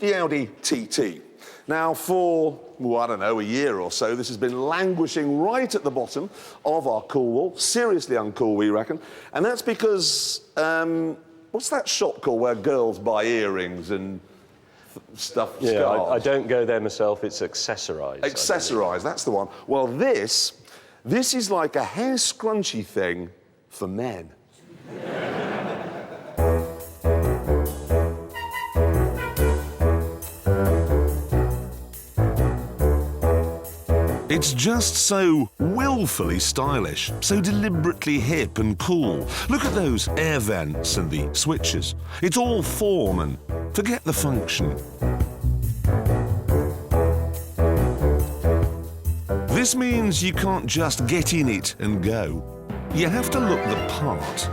the Audi TT. Now, for, well, I don't know, a year or so, this has been languishing right at the bottom of our cool wall. Seriously uncool, we reckon. And that's because, what's that shop called where girls buy earrings and stuff? Yeah, I don't go there myself. It's Accessorise. Accessorise, that's the one. Well, this is like a hair scrunchy thing for men. It's just so willfully stylish, so deliberately hip and cool. Look at those air vents and the switches. It's all form and forget the function. This means you can't just get in it and go. You have to look the part.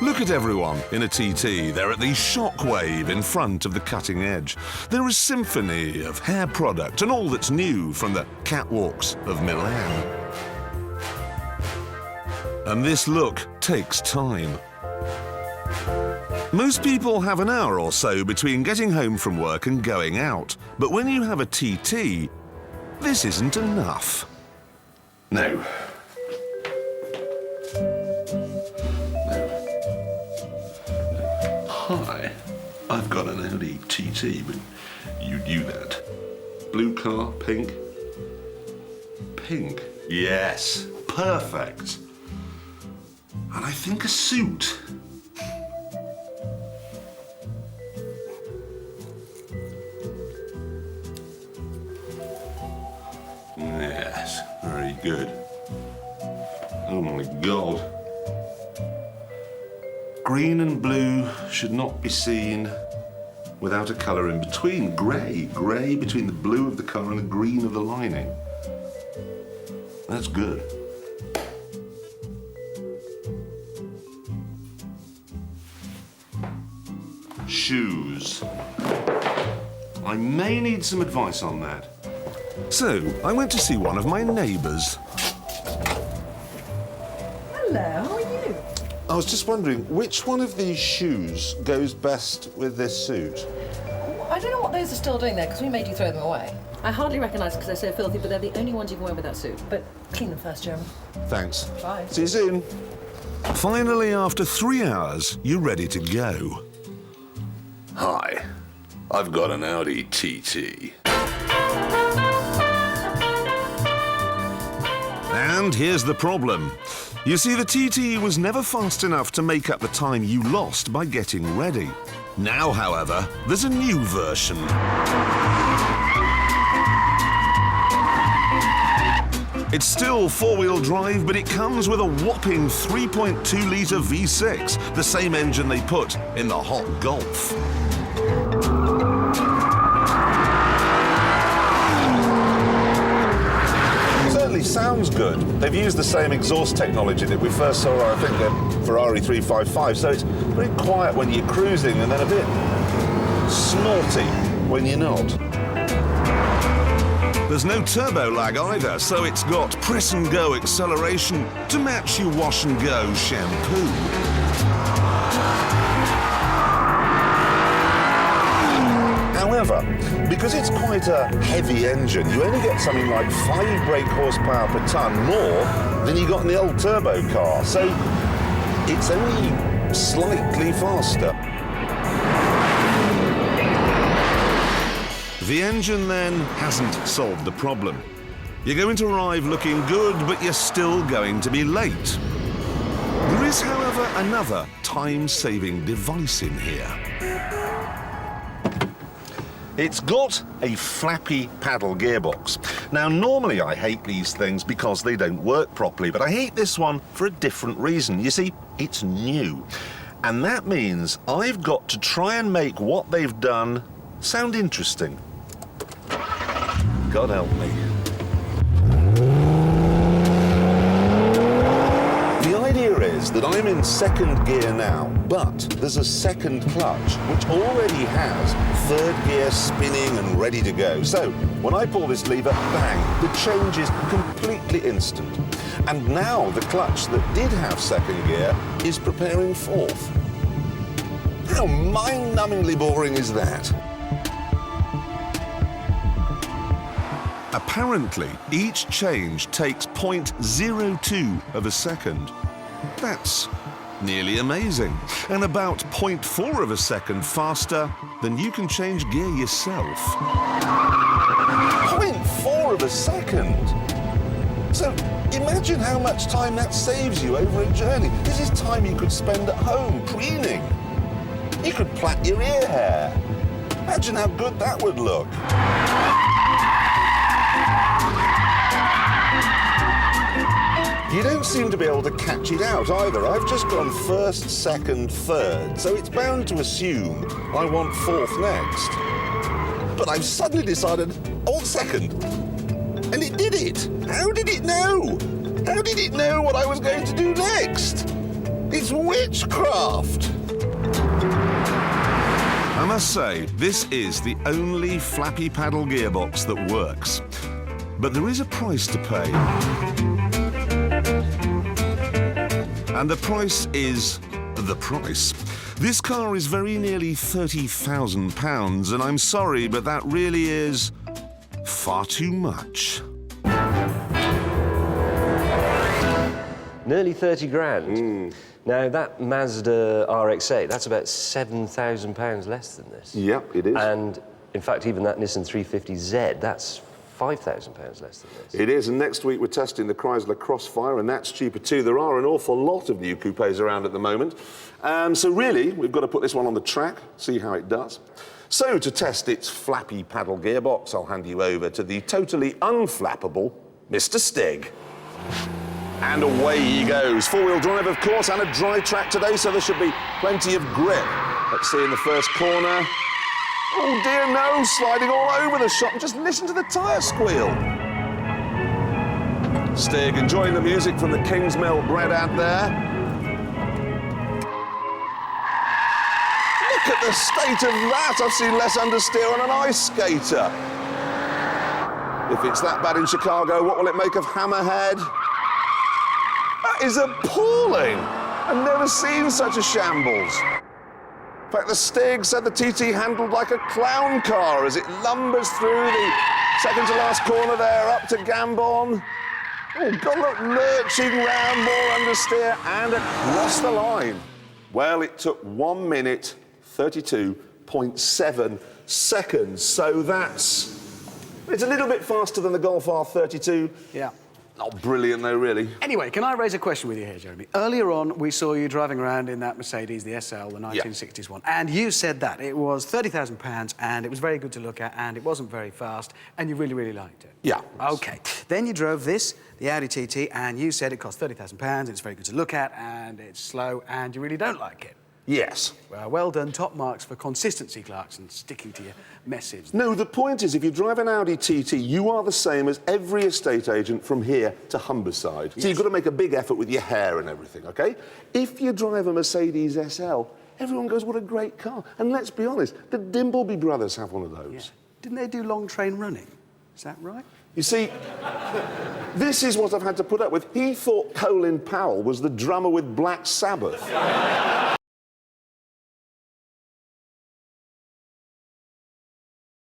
Look at everyone in a TT. They're at the shockwave in front of the cutting edge. They're a symphony of hair product and all that's new from the catwalks of Milan. And this look takes time. Most people have an hour or so between getting home from work and going out. But when you have a TT, this isn't enough. No. Hi, I've got an Audi TT, but you knew that. Blue car, pink? Pink? Yes, perfect. And I think a suit. Yes, very good. Oh my God. Green and blue should not be seen without a colour in between. Grey between the blue of the car and the green of the lining. That's good. Shoes. I may need some advice on that. So, I went to see one of my neighbours. Hello, how are you? I was just wondering, which one of these shoes goes best with this suit? I don't know what those are still doing there, because we made you throw them away. I hardly recognise because they're so filthy, but they're the only ones you can wear with that suit. But clean them first, Jeremy. Thanks. Bye. See you soon. Finally, after 3 hours, you're ready to go. Hi, I've got an Audi TT. And here's the problem. You see, the TT was never fast enough to make up the time you lost by getting ready. Now, however, there's a new version. It's still four-wheel drive, but it comes with a whopping 3.2-litre V6, the same engine they put in the hot Golf. Certainly sounds good. They've used the same exhaust technology that we first saw on, I think, the Ferrari 355, so it's very quiet when you're cruising and then a bit snorty when you're not. There's no turbo lag either, so it's got press-and-go acceleration to match your wash-and-go shampoo. However, because it's quite a heavy engine, you only get something like 5 brake horsepower per tonne more than you got in the old turbo car, so it's only slightly faster. The engine, then, hasn't solved the problem. You're going to arrive looking good, but you're still going to be late. There is, however, another time-saving device in here. It's got a Flappy-Paddle Gearbox. Now, normally I hate these things because they don't work properly, but I hate this one for a different reason. You see, it's new. And that means I've got to try and make what they've done sound interesting. God help me. The idea is that I'm in second gear now, but there's a second clutch which already has third gear spinning and ready to go. So when I pull this lever, bang, the change is completely instant. And now the clutch that did have second gear is preparing fourth. How mind-numbingly boring is that? Apparently, each change takes 0.02 of a second. That's nearly amazing, and about 0.4 of a second faster than you can change gear yourself. 0.4 of a second? So imagine how much time that saves you over a journey. This is time you could spend at home preening. You could plait your ear hair. Imagine how good that would look. You don't seem to be able to catch it out either. I've just gone first, second, third, so it's bound to assume I want fourth next. But I've suddenly decided I want second. And it did it. How did it know? How did it know what I was going to do next? It's witchcraft. I must say, this is the only Flappy-Paddle gearbox that works. But there is a price to pay. And the price is the price. This car is very nearly £30,000, and I'm sorry, but that really is far too much. Nearly 30 grand. Now, that Mazda RX-8, that's about £7,000 less than this. Yep, it is. And, in fact, even that Nissan 350Z, that's £5,000 less than this. It is, and next week we're testing the Chrysler Crossfire, and that's cheaper too. There are an awful lot of new coupes around at the moment. So really, we've got to put this one on the track, see how it does. So to test its Flappy-Paddle gearbox, I'll hand you over to the totally unflappable Mr. Stig. And away he goes. Four-wheel drive, of course, and a dry track today, so there should be plenty of grip. Let's see in the first corner. Oh dear, no, sliding all over the shop. Just listen to the tyre squeal. Stig enjoying the music from the Kingsmill bread out there. Look at the state of that. I've seen less understeer on an ice skater. If it's that bad in Chicago, what will it make of Hammerhead? That is appalling. I've never seen such a shambles. In fact, the Stig said the TT handled like a clown car as it lumbers through the second to last corner there, up to Gambon. Oh, God, look, lurching round, more understeer, and across the line. Well, it took 1 minute, 32.7 seconds, so that's... It's a little bit faster than the Golf R32. Yeah. Not brilliant, though, really. Anyway, can I raise a question with you here, Jeremy? Earlier on, we saw you driving around in that Mercedes, the SL, the 1960s one, and you said that it was £30,000 and it was very good to look at and it wasn't very fast and you really, really liked it. Yeah. OK. Then you drove this, the Audi TT, and you said it cost £30,000, it's very good to look at and it's slow and you really don't like it. Yes. Well done, top marks for consistency, Clarkson, sticking to your message. No, the point is, if you drive an Audi TT, you are the same as every estate agent from here to Humberside. So you've got to make a big effort with your hair and everything, OK? If you drive a Mercedes SL, everyone goes, what a great car. And let's be honest, the Dimbleby brothers have one of those. Yeah. Didn't they do long train running? Is that right? You see, this is what I've had to put up with. He thought Colin Powell was the drummer with Black Sabbath.